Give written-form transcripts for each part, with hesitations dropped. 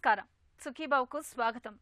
నమస్కారం. సుఖీబావుకు స్వాగతం.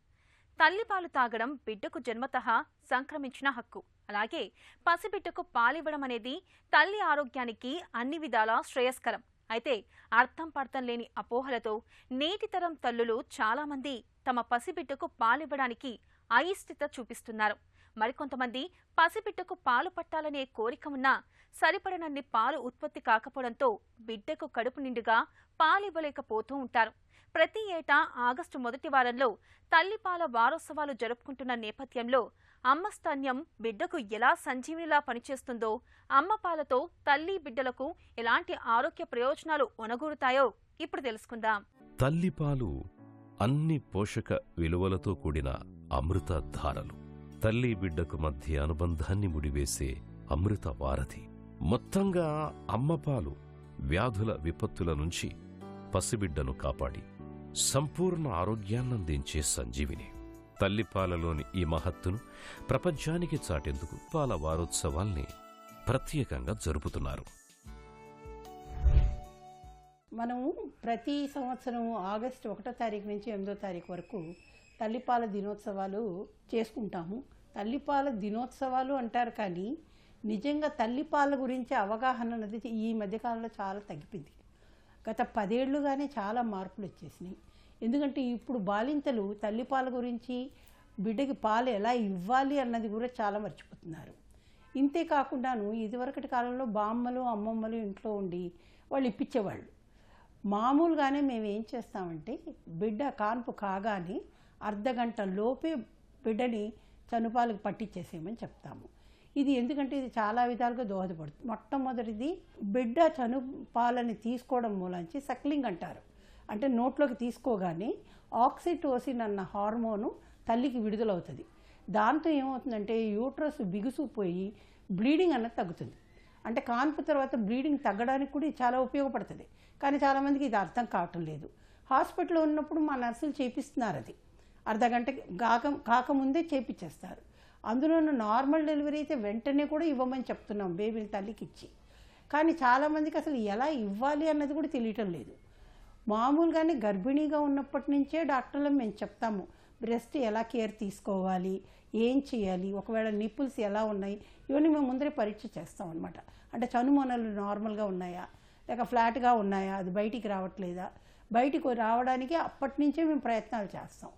తల్లిపాలు తాగడం బిడ్డకు జన్మతః సంక్రమించిన హక్కు. అలాగే పసిబిడ్డకు పాలివ్వడం అనేది తల్లి ఆరోగ్యానికి అన్ని విధాలా శ్రేయస్కరం. అయితే అర్థం పర్థం లేని అపోహలతో నేటి తరం తల్లులు చాలామంది తమ పసిబిడ్డకు పాలివ్వడానికి అయిష్టత చూపిస్తున్నారు. మరికొంతమంది పసిబిడ్డకు పాలు పట్టాలనే కోరిక ఉన్నా సరిపడనన్ని పాలు ఉత్పత్తి కాకపోవడంతో బిడ్డకు కడుపు నిండుగా పాలివ్వలేకపోతూ ఉంటారు. ప్రతి ఏటా ఆగస్టు మొదటి వారంలో తల్లిపాల వారోత్సవాలు జరుపుకుంటున్న నేపథ్యంలో అమ్మ స్తన్యం బిడ్డకు ఎలా సంజీవినిలా పనిచేస్తుందో, అమ్మ పాలతో తల్లి బిడ్డలకు ఎలాంటి ఆరోగ్య ప్రయోజనాలు ఒనగూరుతాయో ఇప్పుడు తెలుసుకుందాం. తల్లిపాలు అన్ని పోషక విలువలతో కూడిన అమృత ధారలు. తల్లి బిడ్డకు మధ్య అనుబంధాన్ని ముడివేసే అమృత వారధి. మొత్తంగా అమ్మపాలు వ్యాధుల విపత్తుల నుంచి పసిబిడ్డను కాపాడి సంపూర్ణ ఆరోగ్యాన్నందించే సంజీవిని. తల్లిపాలలోని ఈ మహత్తును ప్రపంచానికి చాటేందుకు పాల వారోత్సవాల్ని ప్రత్యేకంగా జరుపుతున్నారు. మనము ప్రతి సంవత్సరం ఆగస్టు 1వ తారీఖు నుంచి 8వ తారీఖు వరకు తల్లిపాల దినోత్సవాలు చేసుకుంటాము. తల్లిపాల దినోత్సవాలు అంటారు, కానీ నిజంగా తల్లిపాల గురించి అవగాహన అనేది ఈ మధ్యకాలంలో చాలా తగ్గిపోయింది. గత 10 ఏళ్లుగానే చాలా మార్పులు వచ్చేసినాయి. ఎందుకంటే ఇప్పుడు బాలింతలు తల్లిపాల గురించి, బిడ్డకి పాలు ఎలా ఇవ్వాలి అన్నది కూడా చాలా మర్చిపోతున్నారు. ఇంతే కాకుండాను ఇదివరకటి కాలంలో బామ్మలు అమ్మమ్మలు ఇంట్లో ఉండి వాళ్ళు ఇప్పించేవాళ్ళు. మామూలుగానే మేము ఏం చేస్తామంటే బిడ్డ కాన్పు కాగానే అర్ధగంట లోపే బిడ్డని చనుపాలకు పట్టించేసేయమని చెప్తాము. ఇది ఎందుకంటే ఇది చాలా విధాలుగా దోహదపడుతుంది. మొట్టమొదటిది, బిడ్డ చనుపాలని తీసుకోవడం మూలంచి సక్లింగ్ అంటారు. అంటే నోట్లోకి తీసుకోగానే ఆక్సిటోసిన్ అన్న హార్మోను తల్లికి విడుదలవుతుంది. దాంతో ఏమవుతుందంటే యూట్రస్ బిగుసుపోయి బ్లీడింగ్ అన్నది తగ్గుతుంది. అంటే కాన్పు తర్వాత బ్లీడింగ్ తగ్గడానికి కూడా చాలా ఉపయోగపడుతుంది. కానీ చాలామందికి ఇది అర్థం కావటం లేదు. హాస్పిటల్లో ఉన్నప్పుడు మా నర్సులు చేపిస్తున్నారు, అది అర్ధగంటకి కాకముందే చేపించేస్తారు. అందులోనూ నార్మల్ డెలివరీ అయితే వెంటనే కూడా ఇవ్వమని చెప్తున్నాం బేబీని తల్లికి ఇచ్చి. కానీ చాలామందికి అసలు ఎలా ఇవ్వాలి అన్నది కూడా తెలియటం లేదు. మామూలుగానే గర్భిణీగా ఉన్నప్పటి నుంచే డాక్టర్లు మేము చెప్తాము బ్రెస్ట్ ఎలా కేర్ తీసుకోవాలి, ఏం చేయాలి, ఒకవేళ నిప్పుల్స్ ఎలా ఉన్నాయి, ఇవన్నీ మేము ముందరే పరీక్ష చేస్తాం అనమాట. అంటే చనుమొనలు నార్మల్గా ఉన్నాయా లేక ఫ్లాట్గా ఉన్నాయా, అది బయటికి రావట్లేదా, బయటికి రావడానికి అప్పటి నుంచే మేము ప్రయత్నాలు చేస్తాం.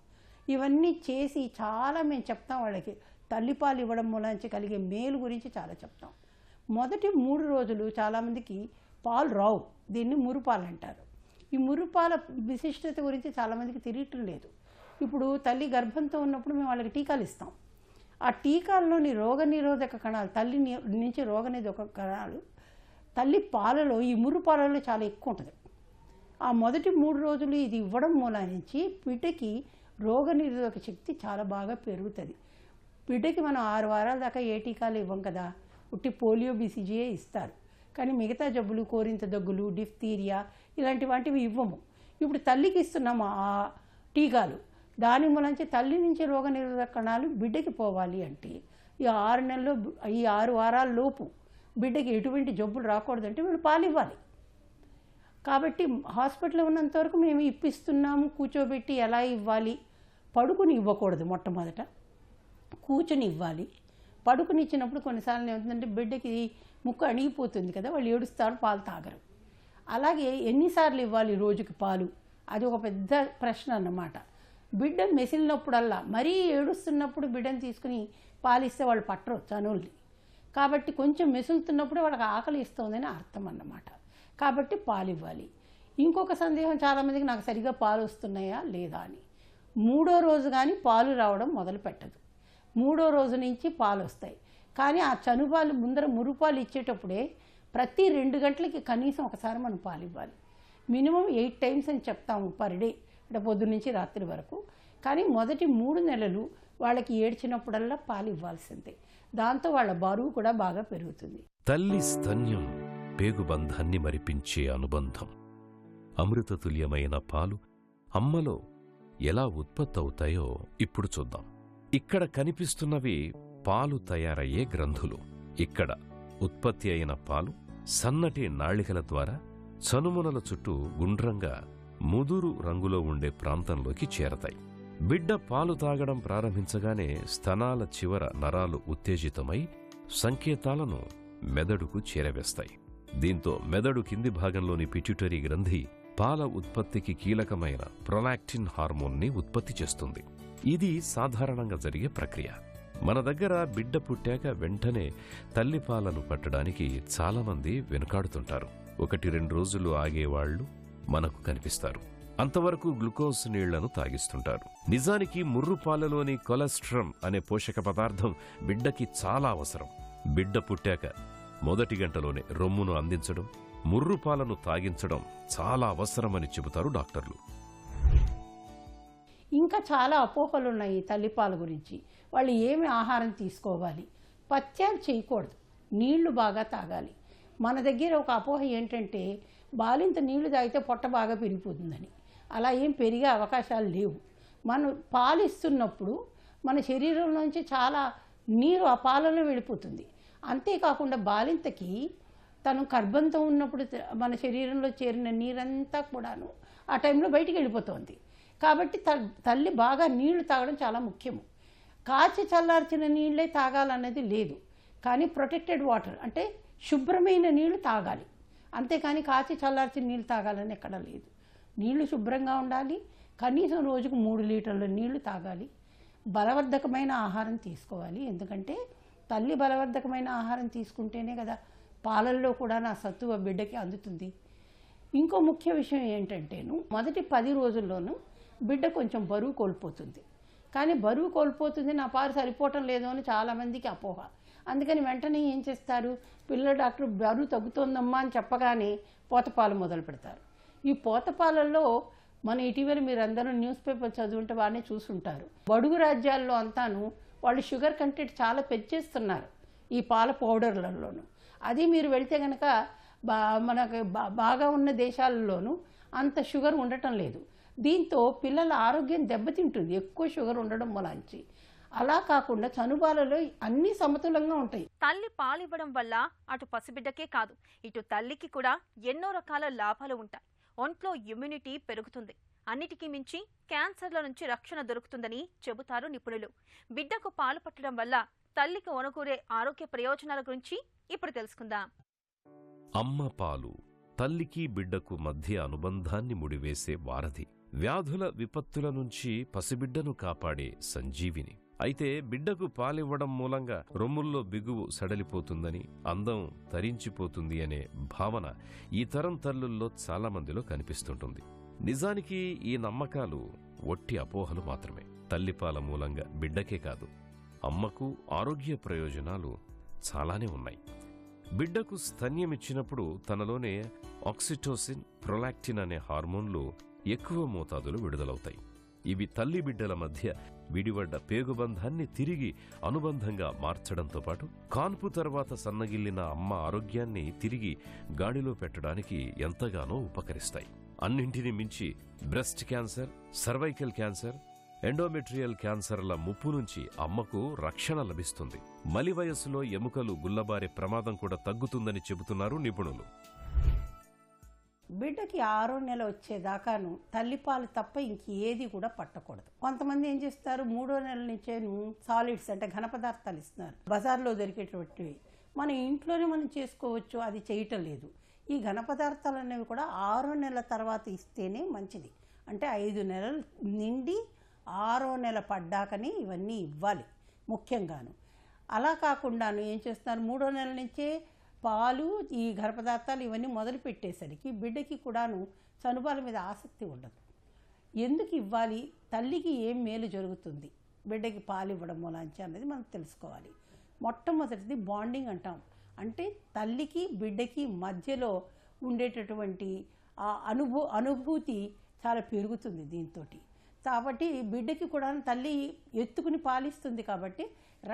ఇవన్నీ చేసి చాలా మేము చెప్తాం వాళ్ళకి. తల్లిపాలు ఇవ్వడం మూలంచి కలిగే మేలు గురించి చాలా చెప్తాం. మొదటి 3 రోజులు చాలామందికి పాలు రావు. దీన్ని మురుపాలు అంటారు. ఈ మురుపాల విశిష్టత గురించి చాలామందికి తెలియటం లేదు. ఇప్పుడు తల్లి గర్భంతో ఉన్నప్పుడు మేము వాళ్ళకి టీకాలు ఇస్తాం. ఆ టీకాల్లోని రోగనిరోధక కణాలు, తల్లి నుంచి రోగనిరోధక కణాలు తల్లి పాలలో, ఈ మురుపాలలో చాలా ఎక్కువ ఉంటుంది. ఆ మొదటి 3 రోజులు ఇది ఇవ్వడం మూలానికి బిడ్డకి రోగనిరోధక శక్తి చాలా బాగా పెరుగుతుంది. బిడ్డకి మనం 6 వారాల దాకా ఏ టీకాలు ఇవ్వం కదా, ఉట్టి పోలియో బీసీజీఏ ఇస్తారు. కానీ మిగతా జబ్బులు, కోరింత దగ్గులు, డిఫ్తీరియా ఇలాంటి వాటివి ఇవ్వము. ఇప్పుడు తల్లికి ఇస్తున్నాము ఆ టీకాలు. దాని మూలంచి తల్లి నుంచి రోగనిరోధక కణాలు బిడ్డకి పోవాలి అంటే ఈ 6 నెలల్లో, ఈ 6 వారాల లోపు బిడ్డకి ఎటువంటి జబ్బులు రాకూడదంటే వీళ్ళు పాలు ఇవ్వాలి. కాబట్టి హాస్పిటల్లో ఉన్నంత వరకు మేము ఇప్పిస్తున్నాము. కూర్చోబెట్టి ఎలా ఇవ్వాలి, పడుకుని ఇవ్వకూడదు. మొట్టమొదట కూర్చొని ఇవ్వాలి. పడుకుని ఇచ్చినప్పుడు కొన్నిసార్లు ఏమవుతుందంటే బిడ్డకి ముక్కు అణిగిపోతుంది కదా, వాళ్ళు ఏడుస్తారు, పాలు తాగరు. అలాగే ఎన్నిసార్లు ఇవ్వాలి రోజుకి పాలు, అది ఒక పెద్ద ప్రశ్న అన్నమాట. బిడ్డ మెసిలినప్పుడల్లా, మరీ ఏడుస్తున్నప్పుడు బిడ్డను తీసుకుని పాలిస్తే వాళ్ళు పట్టరు చనుల్ని. కాబట్టి కొంచెం మెసులుతున్నప్పుడు వాళ్ళకి ఆకలి ఇస్తుందని అర్థం అన్నమాట. కాబట్టి పాలు ఇవ్వాలి. ఇంకొక సందేహం చాలామందికి, నాకు సరిగ్గా పాలు వస్తున్నాయా లేదా అని. 3వ రోజు కానీ పాలు రావడం మొదలు పెట్టదు. 3వ రోజు నుంచి పాలు వస్తాయి. కానీ ఆ చనుపాలు ముందర మురుపాలు ఇచ్చేటప్పుడే ప్రతి 2 గంటలకి కనీసం ఒకసారి మనం పాలు ఇవ్వాలి. మినిమం 8 టైమ్స్ అని చెప్తాము పర్ డే, అంటే పొద్దున్న నుంచి రాత్రి వరకు. కానీ మొదటి 3 నెలలు వాళ్ళకి ఏడ్చినప్పుడల్లా పాలు ఇవ్వాల్సిందే. దాంతో వాళ్ళ బరువు కూడా బాగా పెరుగుతుంది. తల్లి స్తన్యం పేగుబంధాన్ని మరిపించే అనుబంధం. అమృతతుల్యమైన పాలు అమ్మలో ఎలా ఉత్పత్తవుతాయో ఇప్పుడు చూద్దాం. ఇక్కడ కనిపిస్తున్నవి పాలు తయారయ్యే గ్రంథులు. ఇక్కడ ఉత్పత్తి అయిన పాలు సన్నటి నాళికల ద్వారా చనుమొనల చుట్టూ గుండ్రంగా ముదురు రంగులో ఉండే ప్రాంతంలోకి చేరతాయి. బిడ్డ పాలు తాగడం ప్రారంభించగానే స్తనాల చివర నరాలు ఉత్తేజితమై సంకేతాలను మెదడుకు చేరవేస్తాయి. దీంతో మెదడు కింది భాగంలోని పిట్యూటరీ గ్రంథి పాల ఉత్పత్తికి కీలకమైన ప్రొలాక్టిన్ హార్మోన్ని ఉత్పత్తి చేస్తుంది. ఇది సాధారణంగా జరిగే ప్రక్రియ. మన దగ్గర బిడ్డ పుట్టాక వెంటనే తల్లిపాలను పట్టడానికి చాలామంది వెనుకాడుతుంటారు. 1-2 రోజులు ఆగేవాళ్లు మనకు కనిపిస్తారు. అంతవరకు గ్లూకోజ్ నీళ్లను తాగిస్తుంటారు. నిజానికి ముర్రు పాలలోని కొలెస్ట్రాల్ అనే పోషక పదార్థం బిడ్డకి చాలా అవసరం. బిడ్డ పుట్టాక మొదటి గంటలోనే రొమ్మును అందించడం, ముర్రు పాలను తాగించడం చాలా అవసరమని చెబుతారు డాక్టర్లు. ఇంకా చాలా అపోహలు ఉన్నాయి తల్లిపాల గురించి. వాళ్ళు ఏమి ఆహారం తీసుకోవాలి, పత్యాలు చేయకూడదు, నీళ్లు బాగా తాగాలి. మన దగ్గర ఒక అపోహ ఏంటంటే బాలింత నీళ్లు తాగితే పొట్ట బాగా పెరిగిపోతుందని. అలా ఏం పెరిగే అవకాశాలు లేవు. మనం పాలు ఇస్తున్నప్పుడు మన శరీరంలోంచి చాలా నీరు ఆ పాలలో వెళ్ళిపోతుంది. అంతేకాకుండా బాలింతకి తను గర్భంతో ఉన్నప్పుడు మన శరీరంలో చేరిన నీరంతా కూడాను ఆ టైంలో బయటికి వెళ్ళిపోతుంది. కాబట్టి తల్లి బాగా నీళ్లు తాగడం చాలా ముఖ్యము. కాచి చల్లార్చిన నీళ్ళే తాగాలన్నది లేదు, కానీ ప్రొటెక్టెడ్ వాటర్ అంటే శుభ్రమైన నీళ్లు తాగాలి. అంతేకాని కాచి చల్లార్చిన నీళ్ళు తాగాలని ఎక్కడ లేదు. నీళ్లు శుభ్రంగా ఉండాలి. కనీసం రోజుకు 3 లీటర్ల నీళ్లు తాగాలి. బలవర్ధకమైన ఆహారం తీసుకోవాలి. ఎందుకంటే తల్లి బలవర్ధకమైన ఆహారం తీసుకుంటేనే కదా పాలల్లో కూడా నా సత్తువ బిడ్డకి అందుతుంది. ఇంకో ముఖ్య విషయం ఏంటంటేను మొదటి 10 రోజుల్లోనూ బిడ్డ కొంచెం బరువు కోల్పోతుంది. కానీ బరువు కోల్పోతుంది, నా పాలు సరిపోవటం లేదు అని చాలామందికి అపోహ. అందుకని వెంటనే ఏం చేస్తారు, పిల్లల డాక్టర్ బరువు తగ్గుతోందమ్మా అని చెప్పగానే పోతపాలు మొదలు పెడతారు. ఈ పోతపాలల్లో మన ఇటీవల మీరందరూ న్యూస్ పేపర్ చదువుంటే వాడిని చూసుంటారు. బడుగు రాజ్యాల్లో అంతాను వాళ్ళు షుగర్ కంటెంట్ చాలా పెంచేస్తున్నారు ఈ పాల పౌడర్లలోనూ. అది మీరు వెళ్తే కనుక మనకు బాగా ఉన్న దేశాలలోనూ అంత షుగర్ ఉండటం లేదు. దీంతో పిల్లల ఆరోగ్యం దెబ్బతింటుంది ఎక్కువ షుగర్ ఉండడం వలంచి. అలా కాకుండా చనుబాలలో అన్ని సమతులంగా ఉంటాయి. తల్లి పాలివ్వడం వల్ల అటు పసిబిడ్డకే కాదు ఇటు తల్లికి కూడా ఎన్నో రకాల లాభాలు ఉంటాయి. ఒంట్లో ఇమ్యూనిటీ పెరుగుతుంది. అన్నిటికీ మించి క్యాన్సర్ల నుంచి రక్షణ దొరుకుతుందని చెబుతారు నిపుణులు. బిడ్డకు పాలు పట్టడం వల్ల తల్లికి ఒనగూరే ఆరోగ్య ప్రయోజనాల గురించి ఇప్పుడు తెలుసుకుందాం. అమ్మ పాలు తల్లికి బిడ్డకు మధ్య అనుబంధాన్ని ముడివేసే వారధి. వ్యాధుల విపత్తుల నుంచి పసిబిడ్డను కాపాడే సంజీవిని. అయితే బిడ్డకు పాలివ్వడం మూలంగా రొమ్ముల్లో బిగువు సడలిపోతుందని, అందం తరించిపోతుంది అనే భావన ఈ తరం తల్లుల్లో చాలామందిలో కనిపిస్తుంటుంది. నిజానికి ఈ నమ్మకాలు ఒట్టి అపోహలు మాత్రమే. తల్లిపాల మూలంగా బిడ్డకే కాదు అమ్మకు ఆరోగ్య ప్రయోజనాలు చాలానే ఉన్నాయి. బిడ్డకు స్తన్యమిచ్చినప్పుడు తనలోనే ఆక్సిటోసిన్, ప్రొలాక్టిన్ అనే హార్మోన్లు ఎక్కువ మోతాదులు విడుదలవుతాయి. ఇవి తల్లి బిడ్డల మధ్య విడివడ్డ పేగుబంధాన్ని తిరిగి అనుబంధంగా మార్చడంతో పాటు కాన్పు తర్వాత సన్నగిల్లిన అమ్మ ఆరోగ్యాన్ని తిరిగి గాడిలో పెట్టడానికి ఎంతగానో ఉపకరిస్తాయి. అన్నింటినీ మించి breast cancer, cervical cancer, endometrial క్యాన్సర్ల ముప్పు నుంచి అమ్మకు రక్షణ లభిస్తుంది. మలి వయస్సులో ఎముకలు గుల్లబారే ప్రమాదం కూడా తగ్గుతుందని చెబుతున్నారు నిపుణులు. బిడ్డకి 6వ నెల వచ్చేదాకాను తల్లిపాలు తప్ప ఇంకేది కూడా పట్టకూడదు. కొంతమంది ఏం చేస్తారు, 3వ నెల నుంచే సాలిడ్స్ అంటే ఘన పదార్థాలు ఇస్తున్నారు. బజార్లో దొరికేటువంటివి మన ఇంట్లోనే మనం చేసుకోవచ్చు, అది చేయటం లేదు. ఈ ఘన పదార్థాలు అనేవి కూడా 6వ నెల తర్వాత ఇస్తేనే మంచిది. అంటే 5 నెలలు నిండి 6వ నెల పడ్డాకని ఇవన్నీ ఇవ్వాలి ముఖ్యంగాను. అలా కాకుండాను ఏం చేస్తున్నారు, 3వ నెల నుంచే పాలు, ఈ ఘన పదార్థాలు ఇవన్నీ మొదలు పెట్టేసరికి బిడ్డకి కూడాను చనుబాల మీద ఆసక్తి ఉండదు. ఎందుకు ఇవ్వాలి, తల్లికి ఏం మేలు జరుగుతుంది బిడ్డకి పాలు ఇవ్వడం మూలాంచి అన్నది మనం తెలుసుకోవాలి. మొట్టమొదటిది బాండింగ్ అంటాం. అంటే తల్లికి బిడ్డకి మధ్యలో ఉండేటటువంటి ఆ అనుభూతి చాలా పెరుగుతుంది దీంతో. కాబట్టి బిడ్డకి కూడా తల్లి ఎత్తుకుని పాలిస్తుంది కాబట్టి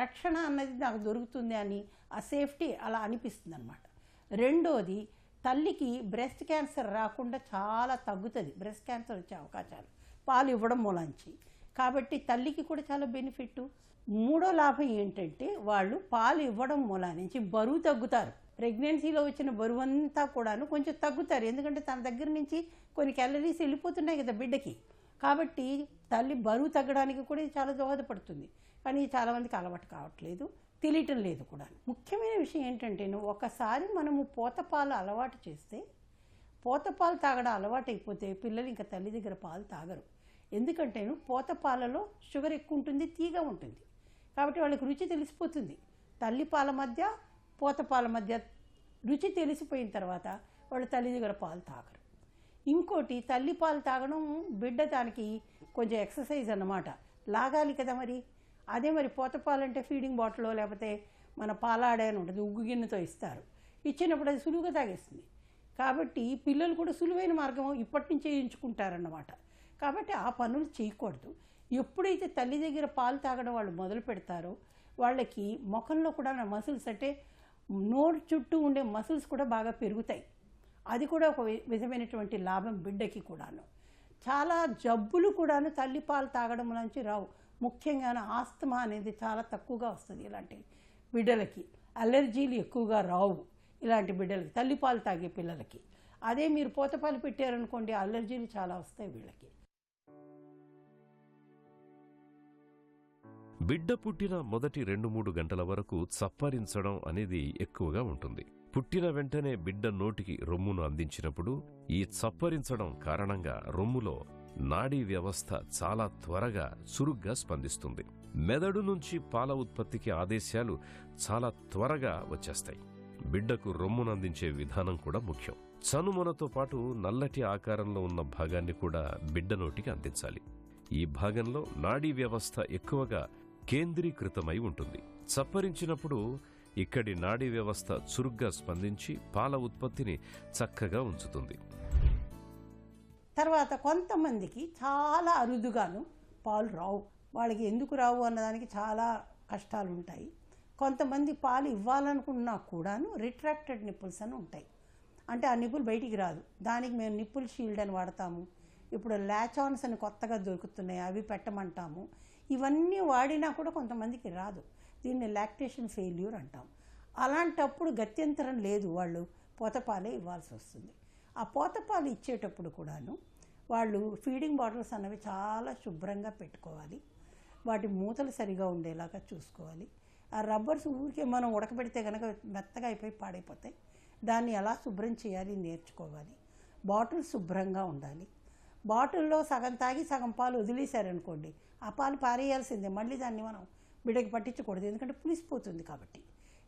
రక్షణ అన్నది నాకు దొరుకుతుంది అని ఆ సేఫ్టీ అలా అనిపిస్తుంది అన్నమాట. రెండోది, తల్లికి బ్రెస్ట్ క్యాన్సర్ రాకుండా చాలా తగ్గుతుంది బ్రెస్ట్ క్యాన్సర్ వచ్చే అవకాశాలు పాలు ఇవ్వడం మూలంచి. కాబట్టి తల్లికి కూడా చాలా బెనిఫిట్. 3వ లాభం ఏంటంటే వాళ్ళు పాలు ఇవ్వడం మూలా నుంచి బరువు తగ్గుతారు. ప్రెగ్నెన్సీలో వచ్చిన బరువంతా కూడాను కొంచెం తగ్గుతారు. ఎందుకంటే తన దగ్గర నుంచి కొన్ని క్యాలరీస్ వెళ్ళిపోతున్నాయి కదా బిడ్డకి. కాబట్టి తల్లి బరువు తగ్గడానికి కూడా ఇది చాలా దోహదపడుతుంది. కానీ చాలామందికి అలవాటు కావట్లేదు, తెలియటం లేదు కూడా. ముఖ్యమైన విషయం ఏంటంటే ఒకసారి మనము పోతపాలు అలవాటు చేస్తే, పోతపాలు తాగడం అలవాటు అయిపోతే పిల్లలు ఇంకా తల్లి దగ్గర పాలు తాగరు. ఎందుకంటే పోతపాలలో షుగర్ ఎక్కువ ఉంటుంది, తీగా ఉంటుంది. కాబట్టి వాళ్ళకి రుచి తెలిసిపోతుంది. తల్లిపాల మధ్య పోతపాల మధ్య రుచి తెలిసిపోయిన తర్వాత వాళ్ళు తల్లి దగ్గర పాలు తాగరు. ఇంకోటి, తల్లిపాలు తాగడం బిడ్డ దానికి కొంచెం ఎక్సర్సైజ్ అన్నమాట, లాగాలి కదా మరి. అదే మరి పోతపాలు అంటే ఫీడింగ్ బాటిల్లో లేకపోతే మన పాలాడే అని ఉంటుంది, ఉగ్గు గిన్నెతో ఇస్తారు. ఇచ్చినప్పుడు అది సులువుగా తాగేస్తుంది. కాబట్టి పిల్లలు కూడా సులువైన మార్గం ఇప్పటి నుంచే ఎంచుకుంటారన్నమాట. కాబట్టి ఆ పనులు చేయకూడదు. ఎప్పుడైతే తల్లి దగ్గర పాలు తాగడం వాళ్ళు మొదలు పెడతారో వాళ్ళకి ముఖంలో కూడా మసిల్స్, అంటే నోరు చుట్టూ ఉండే మసిల్స్ కూడా బాగా పెరుగుతాయి. అది కూడా ఒక విధమైనటువంటి లాభం బిడ్డకి కూడాను. చాలా జబ్బులు కూడాను తల్లిపాలు తాగడం నుంచి రావు. ముఖ్యంగా ఆస్తమా అనేది చాలా తక్కువగా వస్తుంది ఇలాంటి బిడ్డలకి. అలర్జీలు ఎక్కువగా రావు ఇలాంటి బిడ్డలకి, తల్లిపాలు తాగే పిల్లలకి. అదే మీరు పోతపాలు పెట్టారనుకోండి, అలర్జీలు చాలా వస్తాయి వీళ్ళకి. బిడ్డ పుట్టిన మొదటి 2-3 గంటల వరకు చప్పరించడం అనేది ఎక్కువగా ఉంటుంది. పుట్టిన వెంటనే బిడ్డ నోటికి రొమ్మును అందించినప్పుడు ఈ చప్పరించడం కారణంగా రొమ్ములో నాడీ వ్యవస్థ చాలా త్వరగా చురుగ్గా స్పందిస్తుంది. మెదడు నుంచి పాల ఉత్పత్తికి ఆదేశాలు చాలా త్వరగా వచ్చేస్తాయి. బిడ్డకు రొమ్మునందించే విధానం కూడా ముఖ్యం. చనుమొనతో పాటు నల్లటి ఆకారంలో ఉన్న భాగాన్ని కూడా బిడ్డ నోటికి అందించాలి. ఈ భాగంలో నాడీ వ్యవస్థ ఎక్కువగా కేంద్రీకృతమై ఉంటుంది. చప్పరించినప్పుడు ఇక్కడి నాడీ వ్యవస్థ చురుగ్గా స్పందించి పాల ఉత్పత్తిని చక్కగా ఉంచుతుంది. తర్వాత కొంతమందికి చాలా అరుదుగాను పాలు రావు. వాళ్ళకి ఎందుకు రావు అన్నదానికి చాలా కష్టాలు ఉంటాయి. కొంతమంది పాలు ఇవ్వాలనుకున్నా కూడాను రిట్రాక్టెడ్ నిప్పుల్స్ అని ఉంటాయి. అంటే ఆ నిప్పులు బయటికి రాదు. దానికి మేము నిప్పుల్ షీల్డ్ అని వాడతాము. ఇప్పుడు ల్యాచాన్స్ అని కొత్తగా దొరుకుతున్నాయి, అవి పెట్టమంటాము. ఇవన్నీ వాడినా కూడా కొంతమందికి రాదు. దీన్ని లాక్టేషన్ ఫెయిల్యూర్ అంటాం. అలాంటప్పుడు గత్యంతరం లేదు, వాళ్ళు పోతపాలే ఇవ్వాల్సి వస్తుంది. ఆ పోతపాలు ఇచ్చేటప్పుడు కూడాను వాళ్ళు ఫీడింగ్ బాటిల్స్ అన్నవి చాలా శుభ్రంగా పెట్టుకోవాలి. వాటి మూతలు సరిగా ఉండేలాగా చూసుకోవాలి. ఆ రబ్బర్స్ ఊరికే మనం ఉడకబెడితే కనుక మెత్తగా అయిపోయి పాడైపోతాయి. దాన్ని ఎలా శుభ్రం చేయాలి నేర్చుకోవాలి. బాటిల్ శుభ్రంగా ఉండాలి. బాటిల్లో సగం తాగి సగం పాలు వదిలేశారనుకోండి, ఆ పాలు పారేయాల్సిందే. మళ్ళీ దాన్ని మనం బిడ్డకి పట్టించకూడదు, ఎందుకంటే పులిసిపోతుంది.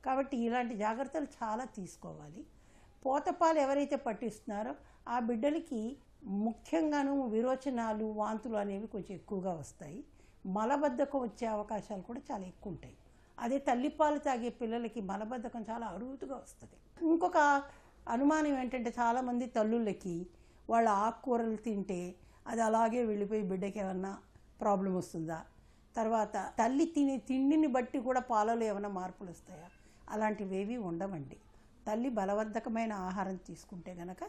కాబట్టి ఇలాంటి జాగ్రత్తలు చాలా తీసుకోవాలి. పోతపాలు ఎవరైతే పట్టిస్తున్నారో ఆ బిడ్డలకి ముఖ్యంగాను విరోచనాలు, వాంతులు అనేవి కొంచెం ఎక్కువగా వస్తాయి. మలబద్ధకం వచ్చే అవకాశాలు కూడా చాలా ఎక్కువ ఉంటాయి. అదే తల్లిపాలు తాగే పిల్లలకి మలబద్ధకం చాలా అరుదుగా వస్తుంది. ఇంకొక అనుమానం ఏంటంటే చాలామంది తల్లులకి వాళ్ళ ఆకుకూరలు తింటే అది అలాగే వెళ్ళిపోయి బిడ్డకి ఏమన్నా ప్రాబ్లం వస్తుందా, తర్వాత తల్లి తినే తిండిని బట్టి కూడా పాలలో ఏమైనా మార్పులు వస్తాయా? అలాంటివేవి ఉండవండి. తల్లి బలవర్ధకమైన ఆహారం తీసుకుంటే కనుక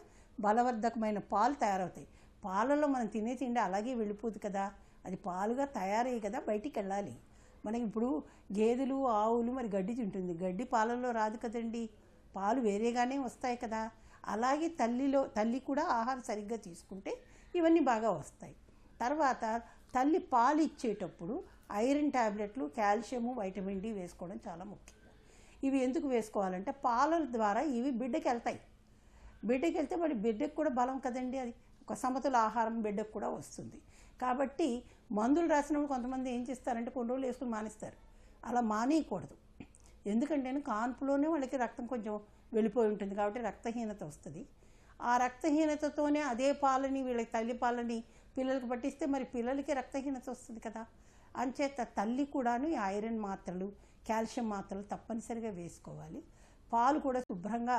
బలవర్ధకమైన పాలు తయారవుతాయి. పాలలో మనం తినే తిండి అలాగే వెళ్ళిపోదు కదా, అది పాలుగా తయారయ్యి కదా బయటికి వెళ్ళాలి. మనకి ఇప్పుడు గేదెలు, ఆవులు మరి గడ్డి తింటుంది, గడ్డి పాలల్లో రాదు కదండి, పాలు వేరేగానే వస్తాయి కదా. అలాగే తల్లి కూడా ఆహారం సరిగ్గా తీసుకుంటే ఇవన్నీ బాగా వస్తాయి. తర్వాత తల్లి పాలు ఇచ్చేటప్పుడు ఐరన్ ట్యాబ్లెట్లు, కాల్షియము, వైటమిన్ డి వేసుకోవడం చాలా ముఖ్యం. ఇవి ఎందుకు వేసుకోవాలంటే పాలల ద్వారా ఇవి బిడ్డకి వెళ్తాయి. బిడ్డకి వెళ్తే మరి బిడ్డకు కూడా బలం కదండి, అది ఒక సమతుల ఆహారం బిడ్డకు కూడా వస్తుంది. కాబట్టి మందులు రాసినప్పుడు కొంతమంది ఏం చేస్తారంటే కొన్ని రోజులు వేసుకుని మానేస్తారు. అలా మానేయకూడదు. ఎందుకంటే కాన్పులోనే వాళ్ళకి రక్తం కొంచెం వెళ్ళిపోయి ఉంటుంది కాబట్టి రక్తహీనత వస్తుంది. ఆ రక్తహీనతతోనే అదే పాలని వీళ్ళకి తల్లి పాలని పిల్లలకి పట్టిస్తే మరి పిల్లలకి రక్తహీనత వస్తుంది కదా. అంచేత తల్లి కూడాను ఈ ఐరన్ మాత్రలు, కాల్షియం మాత్రలు తప్పనిసరిగా వేసుకోవాలి. పాలు కూడా శుభ్రంగా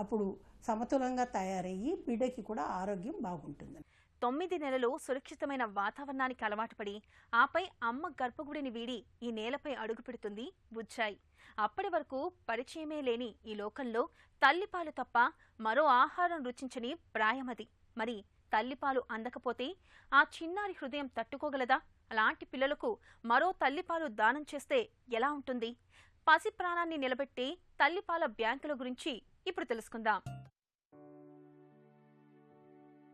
అప్పుడు సమతులంగా తయారయ్యి బిడ్డకి కూడా ఆరోగ్యం బాగుంటుంది. 9 నెలలు సురక్షితమైన వాతావరణానికి అలవాటు పడి ఆపై అమ్మ గర్భగుడిని వీడి ఈ నేలపై అడుగు పెడుతుంది బుజ్జాయి. అప్పటి వరకు పరిచయమే లేని ఈ లోకంలో తల్లిపాలు తప్ప మరో ఆహారం రుచించని ప్రాయమది. మరి తల్లిపాలు అందకపోతే ఆ చిన్నారి హృదయం తట్టుకోగలదా? అలాంటి పిల్లలకు మరో తల్లిపాలు దానం చేస్తే ఎలా ఉంటుంది? పసి ప్రాణాన్ని నిలబెట్టే తల్లిపాల బ్యాంకుల గురించి ఇప్పుడు తెలుసుకుందాం.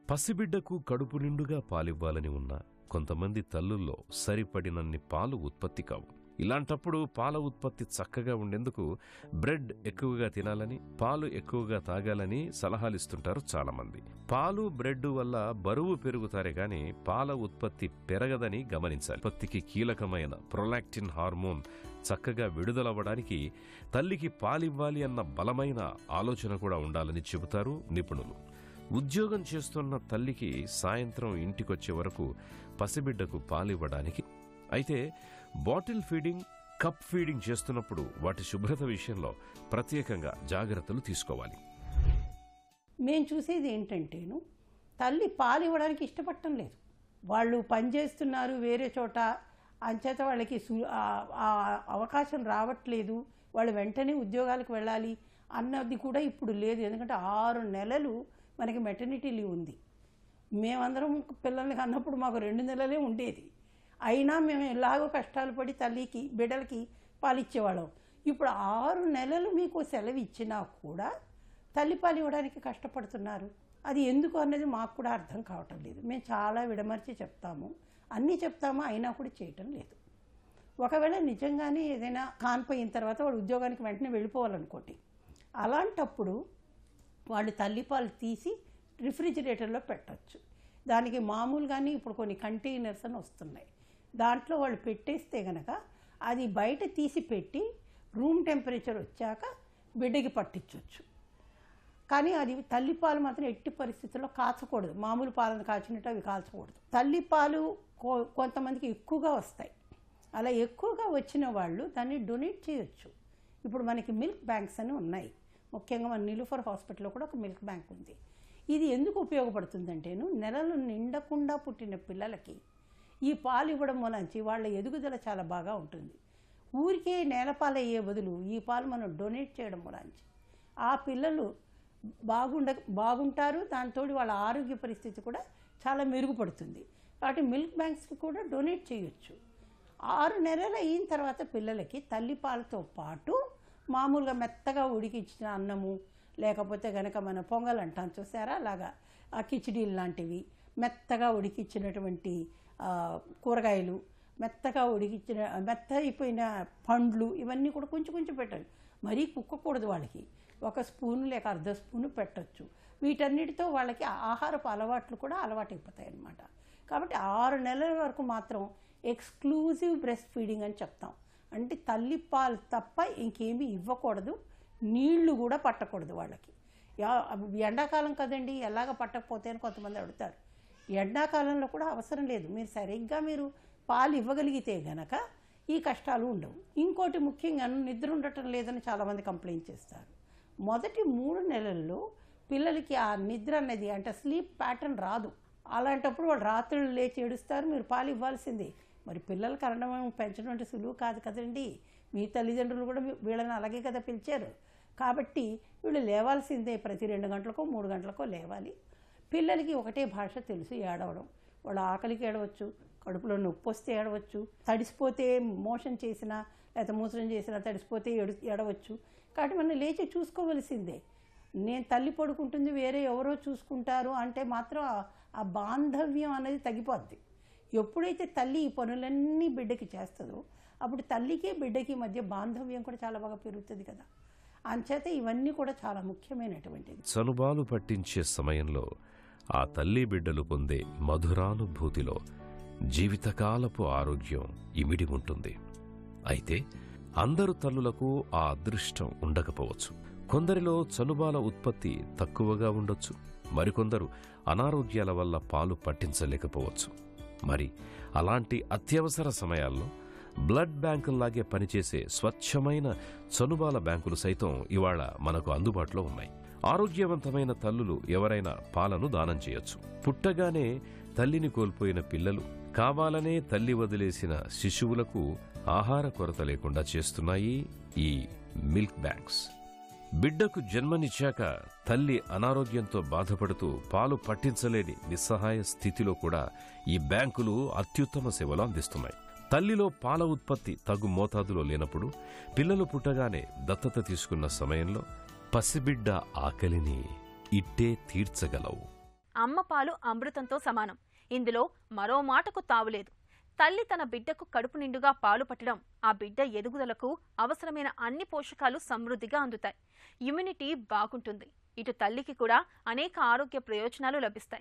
పసిబిడ్డకు కడుపు నిండుగా పాలివ్వాలని ఉన్నా కొంతమంది తల్లుల్లో సరిపడినన్ని పాలు ఉత్పత్తి కావు. ఇలాంటప్పుడు పాల ఉత్పత్తి చక్కగా ఉండేందుకు బ్రెడ్ ఎక్కువగా తినాలని, పాలు ఎక్కువగా తాగాలని సలహాలిస్తుంటారు చాలామంది. పాలు బ్రెడ్ వల్ల బరువు పెరుగుతారే గాని పాల ఉత్పత్తి పెరగదని గమనించాలి. ఉత్పత్తికి కీలకమైన ప్రొలాక్టిన్ హార్మోన్ చక్కగా విడుదలవ్వడానికి తల్లికి పాలివ్వాలి అన్న బలమైన ఆలోచన కూడా ఉండాలని చెబుతారు నిపుణులు. ఉద్యోగం చేస్తున్న తల్లికి సాయంత్రం ఇంటికొచ్చే వరకు పసిబిడ్డకు పాలివ్వడానికి. అయితే బాటిల్ ఫీడింగ్, కప్ ఫీడింగ్ చేస్తున్నప్పుడు వాటి శుభ్రత విషయంలో ప్రత్యేకంగా జాగ్రత్తలు తీసుకోవాలి. మేము చూసేది ఏంటంటేను, తల్లి పాలు ఇవ్వడానికి ఇష్టపడటం లేదు. వాళ్ళు పనిచేస్తున్నారు వేరే చోట, అంచేత వాళ్ళకి అవకాశం రావట్లేదు, వాళ్ళు వెంటనే ఉద్యోగాలకు వెళ్ళాలి అన్నది కూడా ఇప్పుడు లేదు. ఎందుకంటే 6 నెలలు మనకి మెటర్నిటీ లీవ్ ఉంది. మేమందరం పిల్లల్ని కన్నప్పుడు మాకు 2 నెలలే ఉండేది. అయినా మేము ఎలాగో కష్టాలు పడి తల్లికి బిడ్డలకి పాలిచ్చేవాళ్ళం. ఇప్పుడు 6 నెలలు మీకు సెలవు ఇచ్చినా కూడా తల్లిపాలు ఇవ్వడానికి కష్టపడుతున్నారు. అది ఎందుకు అన్నది మాకు కూడా అర్థం కావటం లేదు. మేము చాలా విడమర్చి చెప్తాము, అన్నీ చెప్తాము, అయినా కూడా చేయటం లేదు. ఒకవేళ నిజంగానే ఏదైనా కాన్పోయిన తర్వాత వాడు ఉద్యోగానికి వెంటనే వెళ్ళిపోవాలనుకోండి, అలాంటప్పుడు వాళ్ళు తల్లిపాలు తీసి రిఫ్రిజిరేటర్లో పెట్టచ్చు. దానికి మామూలుగానే ఇప్పుడు కొన్ని కంటైనర్స్ అని వస్తున్నాయి, దాంట్లో వాళ్ళు పెట్టేస్తే కనుక అది బయట తీసి పెట్టి రూమ్ టెంపరేచర్ వచ్చాక బిడ్డకి పట్టించవచ్చు. కానీ అది తల్లిపాలు మాత్రం ఎట్టి పరిస్థితుల్లో కాచకూడదు. మామూలు పాలను కాచినట్టు అవి కాల్చకూడదు. తల్లిపాలు కొంతమందికి ఎక్కువగా వస్తాయి. అలా ఎక్కువగా వచ్చిన వాళ్ళు దాన్ని డొనేట్ చేయొచ్చు. ఇప్పుడు మనకి మిల్క్ బ్యాంక్స్ అని ఉన్నాయి. ముఖ్యంగా మన నిలుఫర్ హాస్పిటల్లో కూడా ఒక మిల్క్ బ్యాంక్ ఉంది. ఇది ఎందుకు ఉపయోగపడుతుందంటేను, నెలలు నిండకుండా పుట్టిన పిల్లలకి ఈ పాలు ఇవ్వడం వలన వాళ్ళ ఎదుగుదల చాలా బాగా ఉంటుంది. ఊరికే నేలపాలు అయ్యే బదులు ఈ పాలు మనం డొనేట్ చేయడం వలన ఆ పిల్లలు బాగుంటారు. దాంతో వాళ్ళ ఆరోగ్య పరిస్థితి కూడా చాలా మెరుగుపడుతుంది. కాబట్టి మిల్క్ బ్యాంక్స్కి కూడా డొనేట్ చేయొచ్చు. 6 నెలలు అయిన తర్వాత పిల్లలకి తల్లిపాలతో పాటు మామూలుగా మెత్తగా ఉడికించిన అన్నము, లేకపోతే కనుక మన పొంగల్ అంటాం చూసారా, అలాగా ఆ కిచిడీలు లాంటివి, మెత్తగా ఉడికించినటువంటి కూరగాయలు, మెత్తగా మెత్త అయిపోయిన పండ్లు, ఇవన్నీ కూడా కొంచెం కొంచెం పెట్టాలి. మరీ కుక్కకూడదు. వాళ్ళకి 1 స్పూను లేక 1/2 స్పూను పెట్టచ్చు. వీటన్నిటితో వాళ్ళకి ఆహారపు అలవాట్లు కూడా అలవాటైపోతాయి అన్నమాట. కాబట్టి 6 నెలల వరకు మాత్రం ఎక్స్క్లూజివ్ బ్రెస్ట్ ఫీడింగ్ అని చెప్తాం. అంటే తల్లిపాలు తప్ప ఇంకేమీ ఇవ్వకూడదు, నీళ్లు కూడా పట్టకూడదు వాళ్ళకి. ఎండాకాలం కదండి, ఎలాగ పట్టకపోతే అని కొంతమంది అడుగుతారు. ఎండాకాలంలో కూడా అవసరం లేదు. మీరు సరిగ్గా పాలు ఇవ్వగలిగితే గనక ఈ కష్టాలు ఉండవు. ఇంకోటి ముఖ్యంగా నిద్ర ఉండటం లేదని చాలామంది కంప్లైంట్ చేస్తారు. మొదటి 3 నెలల్లో పిల్లలకి ఆ నిద్ర అన్నది అంటే స్లీప్ ప్యాటర్న్ రాదు. అలాంటప్పుడు వాళ్ళు రాత్రులు లేచి ఏడుస్తారు, మీరు పాలు ఇవ్వాల్సిందే. మరి పిల్లలకి అనడం పెంచడం అంటే సులువు కాదు కదండి. మీ తల్లిదండ్రులు కూడా వీళ్ళని అలాగే కదా పెంచారు. కాబట్టి వీళ్ళు లేవాల్సిందే. ప్రతి 2 గంటలకో 3 గంటలకో లేవాలి. పిల్లలకి ఒకటే భాష తెలుసు, ఏడవడం. వాళ్ళు ఆకలికి ఏడవచ్చు, కడుపులో నొప్పి వస్తే ఏడవచ్చు, తడిసిపోతే మోషన్ చేసినా లేకపోతే మూత్రం చేసినా తడిసిపోతే ఏడవచ్చు. కాబట్టి మనం లేచి చూసుకోవలసిందే. నేను తల్లి పడుకుంటుంది, వేరే ఎవరో చూసుకుంటారు అంటే మాత్రం ఆ బాంధవ్యం అనేది తగ్గిపోద్ది. ఎప్పుడైతే తల్లి ఈ పనులన్నీ బిడ్డకి చేస్తుందో అప్పుడు తల్లికి బిడ్డకి మధ్య బాంధవ్యం కూడా చాలా బాగా పెరుగుతుంది కదా. అంచేత ఇవన్నీ కూడా చాలా ముఖ్యమైనటువంటిది. చనుబాలు పట్టించే సమయంలో ఆ తల్లి బిడ్డలు పొందే మధురానుభూతిలో జీవితకాలపు ఆరోగ్యం ఇమిడి ఉంటుంది. అయితే అందరు తల్లులకు ఆ అదృష్టం ఉండకపోవచ్చు. కొందరిలో చనుబాల ఉత్పత్తి తక్కువగా ఉండొచ్చు, మరికొందరు అనారోగ్యాల వల్ల పాలు పట్టించలేకపోవచ్చు. మరి అలాంటి అత్యవసర సమయాల్లో బ్లడ్ బ్యాంకుల్లాగే పనిచేసే స్వచ్ఛమైన చనుబాల బ్యాంకులు సైతం ఇవాళ మనకు అందుబాటులో ఉన్నాయి. ఆరోగ్యవంతమైన తల్లులు ఎవరైనా పాలను దానం చేయొచ్చు. పుట్టగానే తల్లిని కోల్పోయిన పిల్లలు, కావాలనే తల్లి వదిలేసిన శిశువులకు ఆహార కొరత లేకుండా చేస్తున్నాయి ఈ మిల్క్ బ్యాంక్స్. బిడ్డకు జన్మనిచ్చాక తల్లి అనారోగ్యంతో బాధపడుతూ పాలు పట్టించలేని నిస్సహాయ స్థితిలో కూడా ఈ బ్యాంకులు అత్యుత్తమ సేవలు అందిస్తున్నాయి. తల్లిలో పాల ఉత్పత్తి తగు మోతాదులో లేనప్పుడు పిల్లలు పుట్టగానే దత్తత తీసుకున్న సమయంలో పసిబిడ్డ ఆకలిని ఇట్టే తీర్చగలవు. అమ్మ పాలు అమృతంతో సమానం. ఇందులో మరో మాటకు తావులేదు. తల్లి తన బిడ్డకు కడుపు నిండుగా పాలు పట్టడం ఆ బిడ్డ ఎదుగుదలకు అవసరమైన అన్ని పోషకాలు సమృద్ధిగా అందుతాయి. ఇమ్యూనిటీ బాగుంటుంది. ఇటు తల్లికి కూడా అనేక ఆరోగ్య ప్రయోజనాలు లభిస్తాయి.